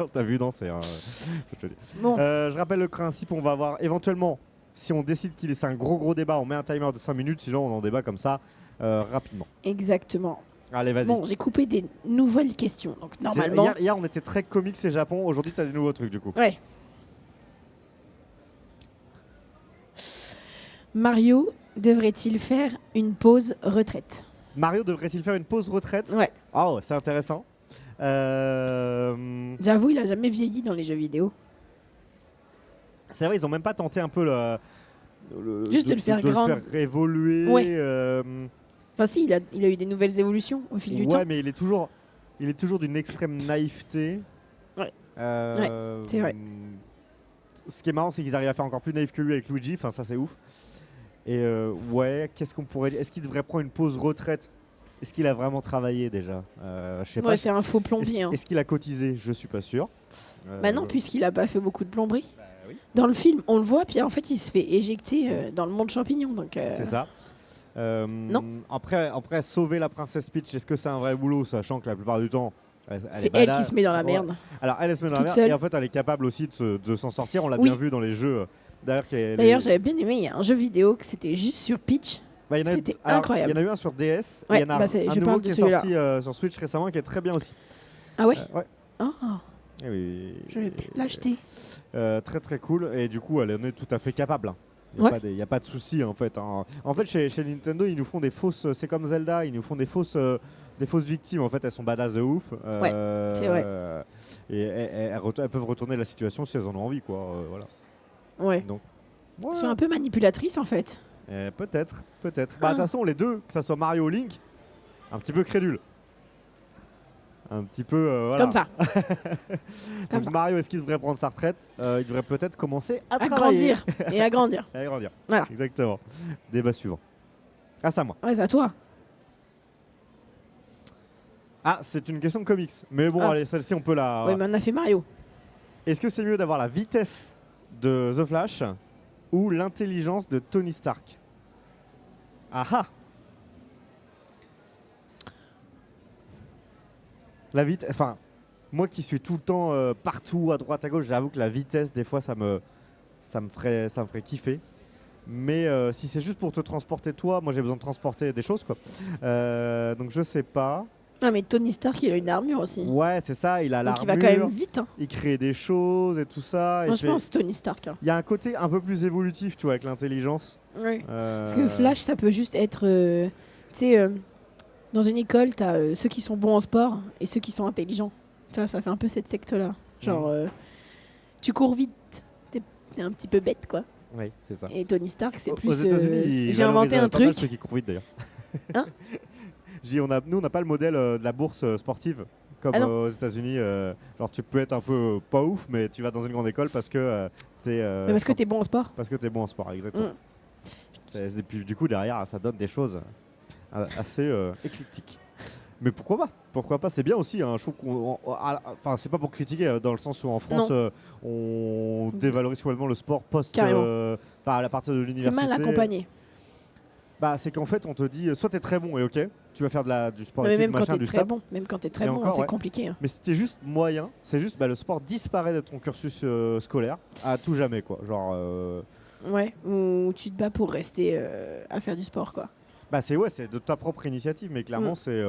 On t'a vu danser. Hein. Je te dis. Bon, Je rappelle le principe, on va avoir éventuellement, si on décide qu'il est un gros débat, on met un timer de 5 minutes, sinon on en débat comme ça rapidement. exactement. Allez, vas-y. Bon, j'ai coupé des nouvelles questions. Donc normalement. Hier, on était très comics et Japon, aujourd'hui t'as des nouveaux trucs du coup. Ouais. Mario devrait-il faire une pause retraite? Mario devrait-il faire une pause retraite? Ouais. Oh, c'est intéressant. J'avoue, il a jamais vieilli dans les jeux vidéo. C'est vrai, ils ont même pas tenté un peu Juste de le faire grand. le faire évoluer. Ouais. Enfin si, il a eu des nouvelles évolutions au fil du temps. Ouais, mais il est toujours d'une extrême naïveté. Ouais. C'est vrai. Ce qui est marrant, c'est qu'ils arrivent à faire encore plus naïf que lui avec Luigi. Enfin, ça c'est ouf. Et ouais, qu'est-ce qu'on pourrait dire? Est-ce qu'il devrait prendre une pause retraite? Est-ce qu'il a vraiment travaillé déjà? Je sais pas. Ouais, c'est un faux plombier. Hein. Est-ce qu'il a cotisé? Je suis pas sûr. Bah non, puisqu'il a pas fait beaucoup de plomberie. Bah oui. Dans le film, on le voit, puis en fait, il se fait éjecter dans le monde champignon. Donc, C'est ça. Non. Après, sauver la princesse Peach, est-ce que c'est un vrai boulot, sachant que la plupart du temps, c'est elle qui se met dans la merde. Ouais. Alors, elle se met dans la Toute merde, seule. et en fait, elle est capable aussi de s'en sortir. On l'a Oui. bien vu dans les jeux. D'ailleurs, j'avais bien aimé, il y a un jeu vidéo que c'était juste sur Peach. Bah, C'était incroyable. Il y en a eu un sur DS, Ouais, et il y en a bah, un je nouveau parle qui de est celui-là. sorti sur Switch récemment, qui est très bien aussi. Ah ouais Ouais. Oh, Eh oui. je vais peut-être l'acheter. Très très cool, et du coup, elle en est tout à fait capable. Hein. Il n'y a pas de souci en fait. Hein. En fait, chez Nintendo, ils nous font des fausses. C'est comme Zelda, ils nous font des fausses victimes. En fait, elles sont badass de ouf. c'est vrai. Et elles peuvent retourner la situation si elles en ont envie, quoi. Voilà. Ouais. Donc, Elles sont un peu manipulatrices en fait. peut-être. Bah, de toute façon, les deux, que ça soit Mario ou Link, un petit peu crédule. Un petit peu. Voilà. Comme ça. Donc, Mario, est-ce qu'il devrait prendre sa retraite? Il devrait peut-être commencer à travailler. Grandir. Et à grandir. Et à grandir. Voilà. Exactement. Débat suivant. Ah, c'est à moi. Ouais, c'est à toi. Ah, c'est une question de comics. Mais bon, allez, celle-ci, on peut la. Ouais, mais on a fait Mario. Est-ce que c'est mieux d'avoir la vitesse de The Flash ou l'intelligence de Tony Stark? Ah ah. La vitesse. Enfin, moi qui suis tout le temps partout, à droite, à gauche, j'avoue que la vitesse, des fois, ça me ferait kiffer. Mais si c'est juste pour te transporter toi, moi j'ai besoin de transporter des choses, quoi. Donc je sais pas. Ah, mais Tony Stark, il a une armure aussi. Ouais, c'est ça, il a l'armure. Donc il va quand même vite. Hein. Il crée des choses et tout ça. Franchement, c'est Tony Stark. Hein. Il y a un côté un peu plus évolutif, tu vois, avec l'intelligence. Ouais. Parce que Flash, ça peut juste être... tu sais, dans une école, t'as ceux qui sont bons en sport et ceux qui sont intelligents. Tu vois, ça fait un peu cette secte-là. Genre, tu cours vite, t'es un petit peu bête, quoi. Oui, c'est ça. Et Tony Stark, c'est plus... Aux États-Unis, j'ai inventé un truc. Ceux qui courent vite, d'ailleurs. Hein? Nous, on n'a pas le modèle de la bourse sportive comme aux États-Unis. Genre, tu peux être un peu pas ouf, mais tu vas dans une grande école parce que t'es. Parce que t'es bon en sport. Parce que t'es bon en sport, exactement. Et puis, du coup, derrière, ça donne des choses assez éclectiques. Mais pourquoi pas? Pourquoi pas? C'est bien aussi. Hein. Je trouve enfin, c'est pas pour critiquer, dans le sens où en France, on dévalorise complètement le sport post. À la partir de l'université. C'est mal accompagné. Bah, c'est qu'en fait, on te dit, soit t'es très bon et ok, tu vas faire du sport. Mais même quand t'es très bon, c'est compliqué. Hein. Mais si t'es juste moyen, c'est juste le sport disparaît de ton cursus scolaire à tout jamais, quoi. Genre. Ouais, ou tu te bats pour rester à faire du sport, quoi. Bah, c'est de ta propre initiative, mais clairement, c'est.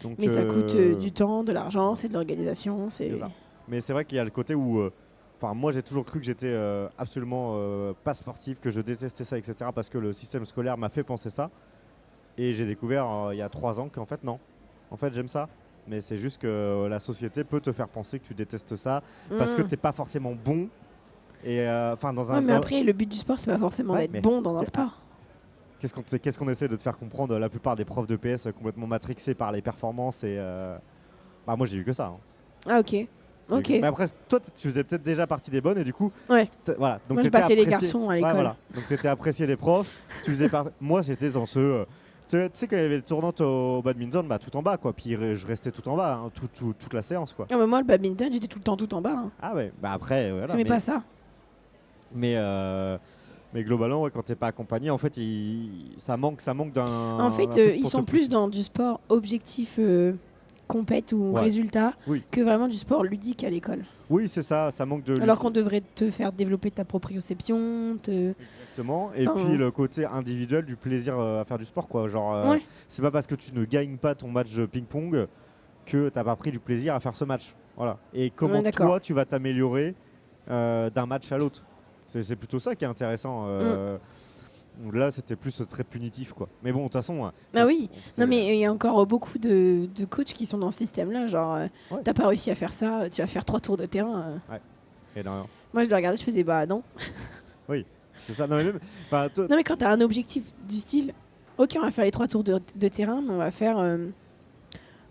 Donc, mais ça coûte du temps, de l'argent, c'est de l'organisation. C'est ça. Mais c'est vrai qu'il y a le côté où. Enfin, moi, j'ai toujours cru que j'étais absolument pas sportif, que je détestais ça, etc. Parce que le système scolaire m'a fait penser ça. Et j'ai découvert il y a 3 ans qu'en fait, non. En fait, j'aime ça. Mais c'est juste que la société peut te faire penser que tu détestes ça parce que t'es pas forcément bon. Et mais après, le but du sport, c'est pas forcément d'être bon dans un sport. Qu'est-ce qu'on essaie de te faire comprendre? La plupart des profs de PS complètement matrixés par les performances. Et bah, moi, j'ai eu que ça. Hein. Ah, ok. Ok. Mais après, toi, tu faisais peut-être déjà partie des bonnes et du coup, voilà. Donc moi, je battais les garçons à l'école. Voilà. Donc, tu étais apprécié des profs. Moi, j'étais dans ce. Tu sais, quand il y avait des tournantes au badminton, bah, tout en bas, quoi. Puis je restais tout en bas, hein, toute la séance, quoi. Ah, mais moi, le badminton, j'étais tout le temps tout en bas. Hein. Ah ouais. Bah après, voilà. J'aimais pas ça. Mais globalement, quand t'es pas accompagné, en fait, ça manque d'un. En fait, ils sont plus dans du sport objectif. compète ou Ouais. résultat Oui. que vraiment du sport ludique à l'école. Oui, c'est ça, ça manque de... Alors qu'on devrait te faire développer ta proprioception. Exactement. Et Enfin, puis le côté individuel du plaisir à faire du sport, quoi. Genre, Ouais. c'est pas parce que tu ne gagnes pas ton match de ping-pong que t'as pas pris du plaisir à faire ce match. Voilà. Et comment Ouais, d'accord. toi, tu vas t'améliorer d'un match à l'autre. C'est plutôt ça qui est intéressant. Donc là, c'était plus très punitif, quoi. Mais bon, de toute façon... Ah oui. Non, mais il y a encore beaucoup de coachs qui sont dans ce système-là. Genre, Ouais. t'as pas réussi à faire ça, tu vas faire 3 tours de terrain. Énormément. Moi, je le regardais, je faisais bah non. C'est ça. Non, mais même... enfin, toi- Non, mais quand t'as un objectif du style, ok, on va faire les 3 tours de terrain, mais on va faire.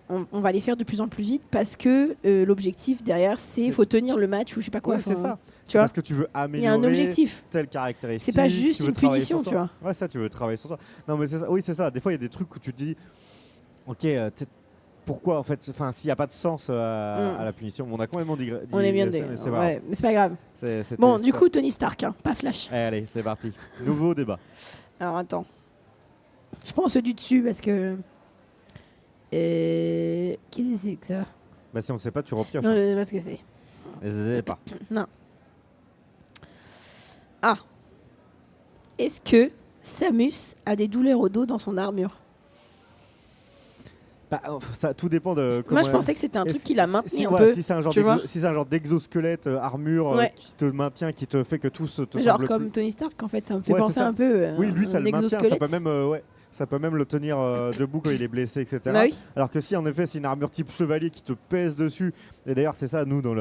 On va les faire de plus en plus vite parce que l'objectif derrière, c'est faut tenir le match ou je sais pas quoi. Ouais, c'est enfin, ça. Tu C'est vois, parce que tu veux il y a améliorer un objectif. telle caractéristique. C'est pas juste tu veux une travailler punition, sur tu toi. vois. Ouais, ça, tu veux travailler sur toi. Non, mais c'est ça. Oui, c'est ça. Des fois, il y a des trucs où tu te dis, ok, pourquoi en fait, enfin, s'il n'y a pas de sens à la punition, on a complètement dit. On est bien mais c'est pas ouais, mais c'est pas grave. grave. C'était Bon, du ça. coup, Tony Stark, hein, pas Flash. Allez, c'est parti. Nouveau débat. Alors attends. Je prends ceux du dessus parce que. Qu'est-ce que c'est que ça? Bah, si on ne sait pas, tu repioches. Non, je sais pas ce que c'est. Je sais pas. Non. Ah. Est-ce que Samus a des douleurs au dos dans son armure? Bah, ça, tout dépend de. Moi, je comment- pensais que c'était un Et truc qui l'a maintenu si, un voilà, peu. si c'est un genre tu vois si c'est un genre d'exosquelette, armure Ouais. qui te maintient, qui te fait que tout te Genre semble comme plus- Tony Stark, en fait, ça me fait Ouais, penser c'est ça. un peu Oui, lui, ça un le maintient. Ça exosquelette. peut même, ça peut même le tenir debout quand il est blessé, etc. Bah oui. Alors que si, en effet, c'est une armure type chevalier qui te pèse dessus, et d'ailleurs, c'est ça, nous, dans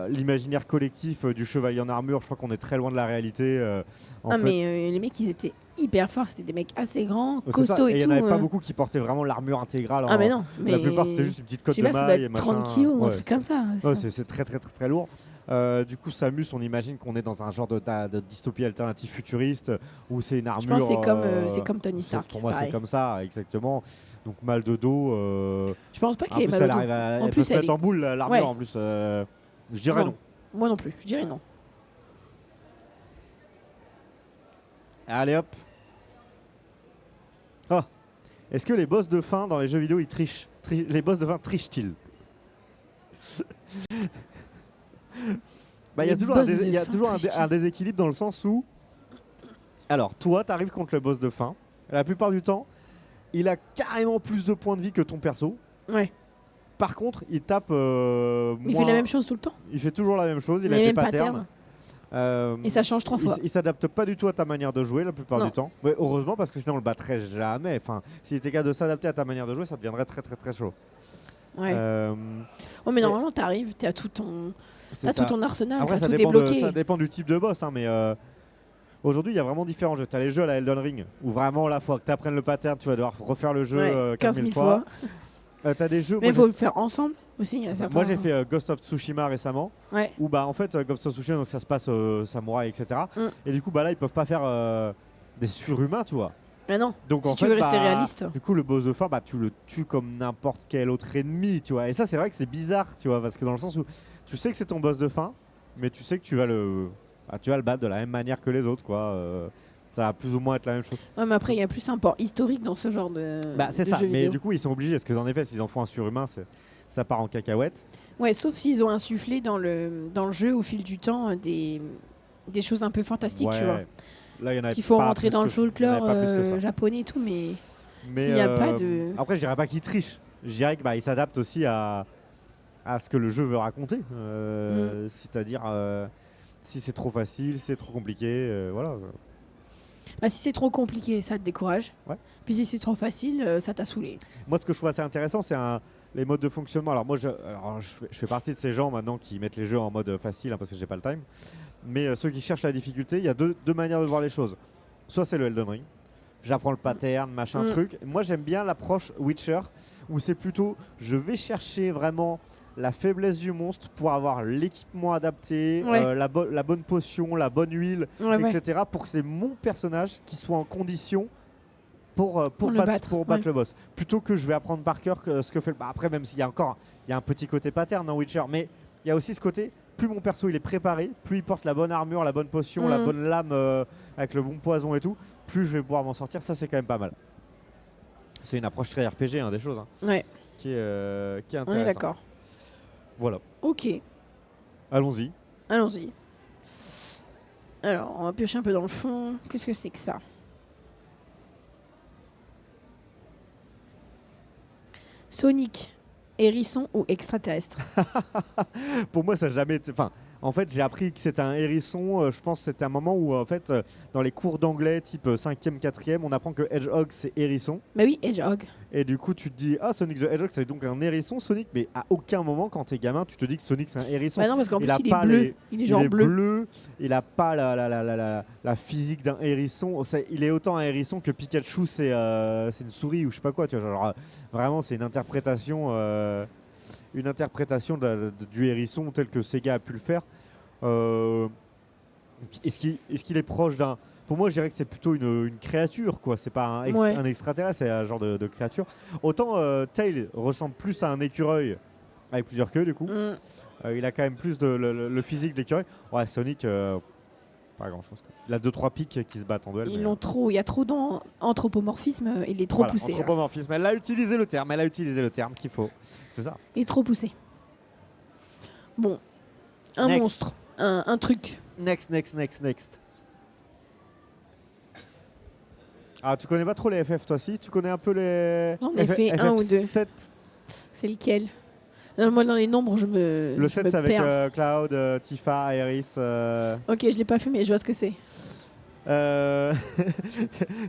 l'imaginaire collectif du chevalier en armure, je crois qu'on est très loin de la réalité. En Ah, fait. mais les mecs, ils étaient hyper forts. C'était des mecs assez grands, C'est ça. costauds Et et il n'y tout. en avait pas beaucoup qui portaient vraiment l'armure intégrale. Ah, mais non. La Mais plupart, c'était juste une petite je cotte sais de pas, ça doit maille. être machin. 30 kilos ou un Ouais, truc comme ça. Ouais, c'est très très très très lourd. Du coup, Samus, on imagine qu'on est dans un genre de dystopie alternative futuriste où c'est une armure. Je pense que c'est comme Tony Stark. Pour moi, c'est pareil. comme ça, exactement. Donc mal de dos. Je pense pas En qu'il ait plus, mal au elle dos. arrive à En elle plus, peut se elle mettre est- en boule l'armure Ouais. en plus. Je dirais non. Moi non plus, je dirais non. Allez hop. Oh. Est-ce que les boss de fin dans les jeux vidéo ils trichent Les boss de fin trichent-ils? Bah, il y a Les toujours, boss de fin un déséquilibre dans le sens où. Alors, toi, t'arrives contre le boss de fin. La plupart du temps, il a carrément plus de points de vie que ton perso. Ouais. Par contre, il tape. Il fait moins- la même chose tout le temps. Il fait toujours la même chose. Il a les des mêmes patterns. patterns. Et ça change 3 fois. Il s'adapte pas du tout à ta manière de jouer la plupart Non. du temps. Mais heureusement, parce que sinon on le battrait jamais. Enfin, s'il était capable de s'adapter à ta manière de jouer, ça deviendrait très très très chaud. Ouais. Euh, Oh, mais et- normalement, t'arrives, t'as tout ton arsenal, Après, t'as ça tout dépend, débloqué. ça dépend du type de boss. Hein, mais aujourd'hui, il y a vraiment différents jeux. Tu as les jeux à la Elden Ring où vraiment, la fois que tu apprennes le pattern, tu vas devoir refaire le jeu Ouais, 15 000 fois. Tu as des jeux. Mais il moi, faut le faire ensemble aussi. Il y a certains... moi, j'ai fait Ghost of Tsushima récemment. Ouais. Où bah en fait Ghost of Tsushima donc, ça se passe samouraï etc. Mm. Et du coup bah là ils peuvent pas faire des surhumains tu vois. Mais non. Donc Si en tu fait, veux rester bah, réaliste. du coup le boss de fin bah tu le tues comme n'importe quel autre ennemi tu vois. Et ça c'est vrai que c'est bizarre tu vois parce que dans le sens où tu sais que c'est ton boss de fin mais tu sais que tu vas le battre de la même manière que les autres quoi. Ça va plus ou moins être la même chose. Ouais, mais après, il y a plus un port historique dans ce genre de. Bah c'est de ça. jeux Mais vidéo. du coup ils sont obligés parce que en effet s'ils en font un surhumain ça part en cacahuète. Ouais, sauf s'ils ont insufflé dans le jeu au fil du temps des choses un peu fantastiques, tu vois. Là, il y en a Qu'il faut pas rentrer plus dans le que- il y en folklore avait pas plus que ça. japonais et tout, mais Mais s'il y a pas de- Après, je dirais pas qu'il triche. Je dirais que il s'adapte aussi à ce que le jeu veut raconter. C'est-à-dire, si c'est trop facile, si c'est trop compliqué, voilà. bah, si c'est trop compliqué, ça te décourage. Ouais. Puis si c'est trop facile, ça t'a saoulé. Moi, ce que je trouve assez intéressant, c'est les modes de fonctionnement. Alors moi, je fais partie de ces gens maintenant qui mettent les jeux en mode facile hein, parce que j'ai pas le time. Mais ceux qui cherchent la difficulté, il y a deux manières de voir les choses. Soit c'est le Elden Ring. J'apprends le pattern, machin truc. Moi, j'aime bien l'approche Witcher où c'est plutôt je vais chercher vraiment la faiblesse du monstre pour avoir l'équipement adapté, Ouais. la bonne potion, la bonne huile, Ouais, ouais. etc. pour que c'est mon personnage qui soit en condition pour le battre battre, le boss. Plutôt que je vais apprendre par cœur ce que fait le... Après, même s'il y a encore il y a un petit côté pattern dans Witcher, mais il y a aussi ce côté, plus mon perso il est préparé, plus il porte la bonne armure, la bonne potion, la bonne lame avec le bon poison et tout, plus je vais pouvoir m'en sortir. Ça, c'est quand même pas mal. C'est une approche très RPG hein, des choses. Hein. Ouais. qui est On est intéressant. d'accord. Voilà. Ok, Allons-y. allons-y. Alors, on va piocher un peu dans le fond. Qu'est-ce que c'est que ça? Sonic, hérisson ou extraterrestre? Pour moi, ça n'a jamais été. Enfin, en fait, j'ai appris que c'était un hérisson. Je pense que c'était un moment où, en fait, dans les cours d'anglais, type 5e, 4e, on apprend que Hedgehog, c'est hérisson. Bah oui, Hedgehog. Et du coup, tu te dis, ah, Sonic the Hedgehog, c'est donc un hérisson, Sonic. Mais à aucun moment, quand t'es gamin, tu te dis que Sonic, c'est un hérisson. Bah non, parce qu'en plus, a il est pas bleu. Il est genre bleu. Il a pas la physique d'un hérisson. Il est autant un hérisson que Pikachu, c'est une souris ou je sais pas quoi. Tu vois, genre, vraiment, c'est une interprétation du hérisson tel que Sega a pu le faire. Est-ce qu'il est proche d'un... Pour moi, je dirais que c'est plutôt une créature, quoi. C'est pas un extraterrestre, c'est un genre de créature. Autant Tail ressemble plus à un écureuil avec plusieurs queues, du coup. Il a quand même plus le physique d'écureuil. Ouais, Sonic, pas grand-chose. Il a 2-3 pics qui se battent en duel. Il y a trop d'anthropomorphisme. Il est trop poussé. Anthropomorphisme. Elle a utilisé le terme qu'il faut. C'est ça. Il est trop poussé. Bon, un Next. monstre, un truc. Next. Ah, tu connais pas trop les FF, toi, si? Tu connais un peu les... J'en ai fait un ou deux. 7. C'est lequel? Non, moi, dans les nombres, je me Le 7, c'est avec perds. Cloud, Tifa, Aeris. Ok, je l'ai pas fait, mais je vois ce que c'est.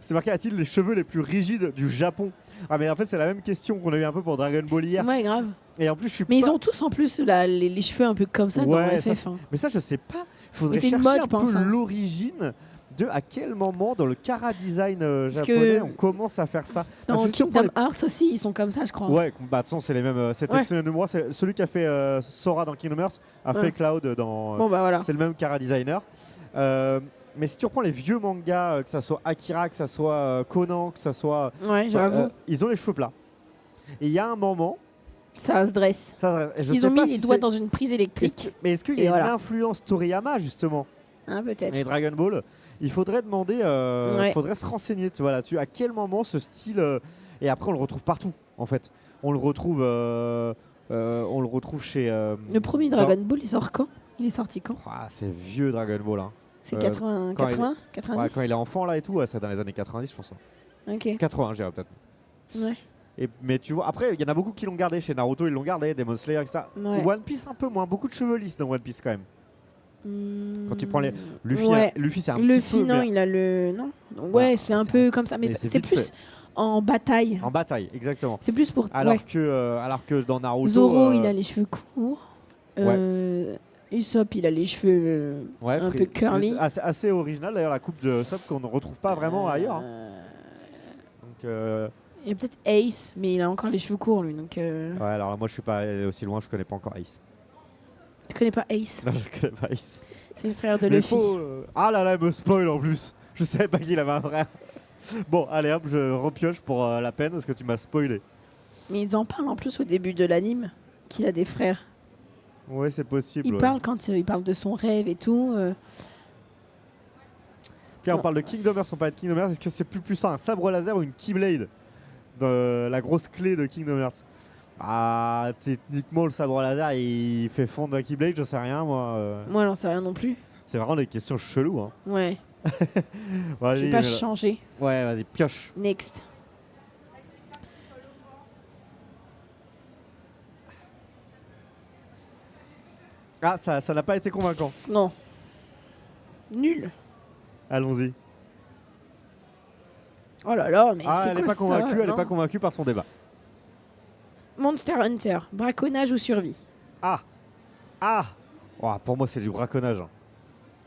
C'est marqué, a-t-il les cheveux les plus rigides du Japon? Ah, mais en fait, c'est la même question qu'on a eu un peu pour Dragon Ball hier. Ouais, grave. Et en plus, je suis Mais pas... ils ont tous en plus les cheveux un peu comme ça dans FF. Mais ça, je sais pas. Faudrait c'est une chercher mode, un je pense, peu hein. l'origine de à quel moment dans le Kara design Parce japonais que on commence à faire ça. Dans Parce que si on prend Kingdom Hearts aussi, ils sont comme ça, je crois. Ouais, bah de toute façon, c'est les mêmes. C'est Ouais. Tetsuya Nomura, c'est celui qui a fait Sora dans Kingdom Hearts, a fait Cloud dans. Bon, bah voilà. C'est le même Kara designer. Mais si tu reprends les vieux mangas, que ça soit Akira, que ça soit Conan, que ça soit. Ouais, j'avoue. Ils ont les cheveux plats. Et il y a un moment. Ça se dresse. Ils ont mis les doigts dans une prise électrique. Mais est-ce qu'il y a une influence Toriyama, justement? Ah, peut-être. Et Dragon Ball, il faudrait demander, faudrait se renseigner, tu vois, là-dessus. À quel moment ce style et après on le retrouve partout, en fait. On le retrouve chez. Le premier Dragon Ball, il sort quand? Il est sorti quand? C'est vieux Dragon Ball. Hein. C'est 80, 90. Quand il est enfant là et tout, c'est dans les années 90, je pense. Ok. 80, je dirais peut-être. Ouais. Mais tu vois, après, il y en a beaucoup qui l'ont gardé. Chez Naruto, ils l'ont gardé, Demon Slayer, etc. Ouais. One Piece, un peu moins. Beaucoup de cheveux lisses dans One Piece, quand même. Quand tu prends les Luffy, Luffy c'est un petit peu. Non, il a le ouais, c'est un peu comme ça, mais c'est plus en bataille. En bataille, exactement. C'est plus pour alors que dans Naruto Zoro, il a les cheveux courts. Usopp, il a les cheveux un peu curly. Assez original d'ailleurs la coupe de Usopp qu'on ne retrouve pas vraiment ailleurs. Donc il y a peut-être Ace, mais il a encore les cheveux courts lui, donc ouais, alors là, moi je suis pas aussi loin, je connais pas encore Ace. Tu connais pas Ace? Non, je connais pas Ace. C'est le frère de Luffy. Ah là là, il me spoil en plus. Je savais pas qu'il avait un frère. Bon, allez hop, je repioche pour la peine parce que tu m'as spoilé. Mais ils en parlent en plus au début de l'anime, qu'il a des frères. Ouais, c'est possible. Il parle quand il parle de son rêve et tout. Tiens, on parle de Kingdom Hearts, on parle de Kingdom Hearts. Est-ce que c'est plus puissant, un sabre laser ou une Keyblade? La grosse clé de Kingdom Hearts. Ah, techniquement, le sabre laser, il fait fondre la Keyblade, je sais rien, moi. Moi, j'en sais rien non plus. C'est vraiment des questions cheloues. Hein. Ouais. Bon, je vais pas changer. Ouais, vas-y, pioche. Next. Ah, ça n'a pas été convaincant. Non. Nul. Allons-y. Oh là là, mais c'est elle n'est pas convaincue, elle n'est pas convaincue par son débat. Monster Hunter, braconnage ou survie? Oh, pour moi, c'est du braconnage. Hein.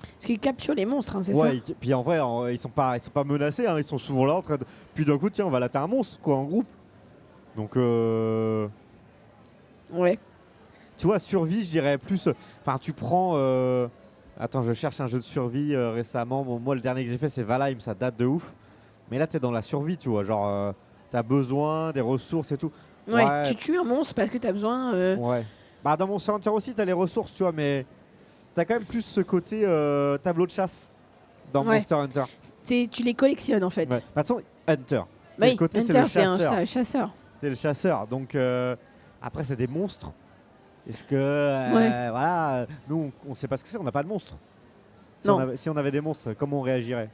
Parce qu'ils capturent les monstres, hein, c'est ça? Puis en vrai, ils sont pas menacés, hein, ils sont souvent là en train de... Puis d'un coup, tiens, on va latter un monstre, quoi, en groupe. Donc, ouais. Tu vois, survie, je dirais plus... Enfin, tu prends... Attends, je cherche un jeu de survie récemment. Bon, moi, le dernier que j'ai fait, c'est Valheim, ça date de ouf. Mais là, t'es dans la survie, tu vois. Genre, t'as besoin des ressources et tout. Ouais, tu tues un monstre parce que t'as besoin... Ouais. Bah, dans Monster Hunter aussi, t'as les ressources, tu vois, mais... T'as quand même plus ce côté tableau de chasse dans Monster Hunter. Tu les collectionnes, en fait. Ouais. De toute façon, Hunter. Oui, côté, Hunter, c'est un chasseur. T'es t'es le chasseur. Donc après, c'est des monstres. Est-ce que voilà, nous on sait pas ce que c'est, on n'a pas de monstres. Si on avait des monstres, comment on réagirait?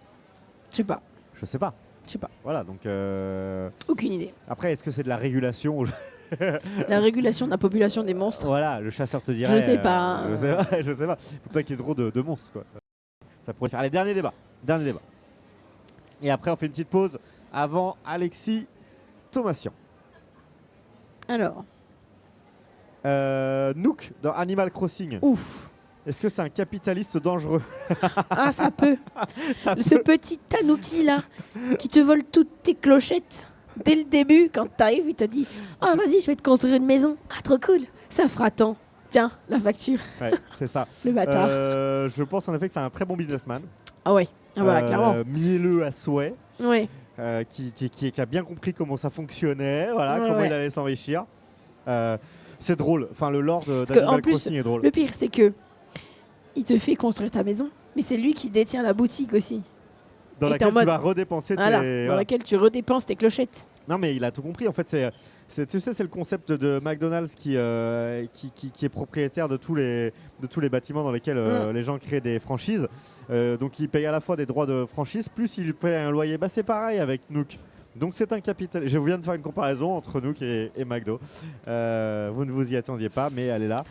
Je sais pas. Je sais pas. Je sais pas. Voilà, donc. Aucune idée. Après, est-ce que c'est de la régulation? La régulation de la population des monstres. Voilà, le chasseur te dirait. Je sais pas. Je sais pas. Faut pas qu'il y ait trop de monstres, quoi. Ça pourrait faire. Allez, dernier débat. Et après, on fait une petite pause avant Alexis Thomasian. Alors. Nook dans Animal Crossing. Ouf. Est-ce que c'est un capitaliste dangereux? Ah, ça peut. Ce petit tanuki là, qui te vole toutes tes clochettes. Dès le début, quand t'arrives, il te dit « Ah, vas-y, je vais te construire une maison. Ah, trop cool. Ça fera tant. Tiens, la facture. » Ouais, c'est ça. Le bâtard. Je pense en effet que c'est un très bon businessman. Ah ouais, clairement. Mielleux à souhait. Ouais. Qui a bien compris comment ça fonctionnait, comment il allait s'enrichir. C'est drôle. Enfin, le lore d'Animal Crossing est drôle. Le pire, c'est que il te fait construire ta maison, mais c'est lui qui détient la boutique aussi. Dans laquelle tu vas redépenser dans laquelle tu redépenses tes clochettes. Non, mais il a tout compris. En fait, tu sais, c'est le concept de McDonald's qui est propriétaire de tous les bâtiments dans lesquels les gens créent des franchises. Donc, il paye à la fois des droits de franchise, plus il paye un loyer. Bah, c'est pareil avec Nook. Donc, c'est un capital. Je viens de faire une comparaison entre Nook et McDo. Vous ne vous y attendiez pas, mais elle est là.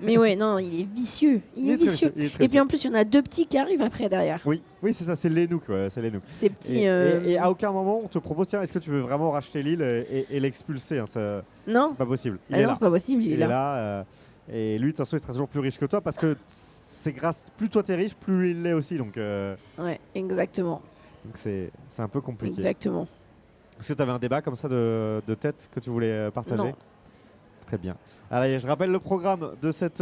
Mais ouais, non, il est vicieux. Il est vicieux. Et puis en plus, il y en a 2 petits qui arrivent après derrière. Oui, c'est ça, c'est les Nook. C'est les Nook. Ces petits. Et à aucun moment, on te propose tiens, est-ce que tu veux vraiment racheter l'île et l'expulser Non. C'est pas possible. Non, c'est pas possible. Il est là. Et lui, de toute façon, il sera toujours plus riche que toi parce que c'est grâce. Plus toi t'es riche, plus il l'est aussi. Donc. Ouais, exactement. Donc c'est un peu compliqué. Exactement. Est-ce que tu avais un débat comme ça de tête que tu voulais partager? Non. Très bien. Allez, je rappelle le programme de cette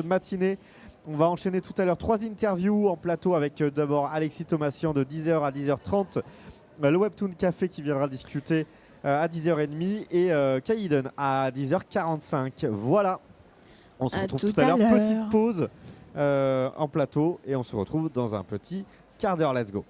matinée. On va enchaîner tout à l'heure 3 interviews en plateau avec d'abord Alexis Thomasian de 10h à 10h30, le Webtoon Café qui viendra discuter à 10h30 et Kaiden à 10h45. Voilà. On se retrouve tout à l'heure. Petite pause en plateau et on se retrouve dans un petit quart d'heure. Let's go.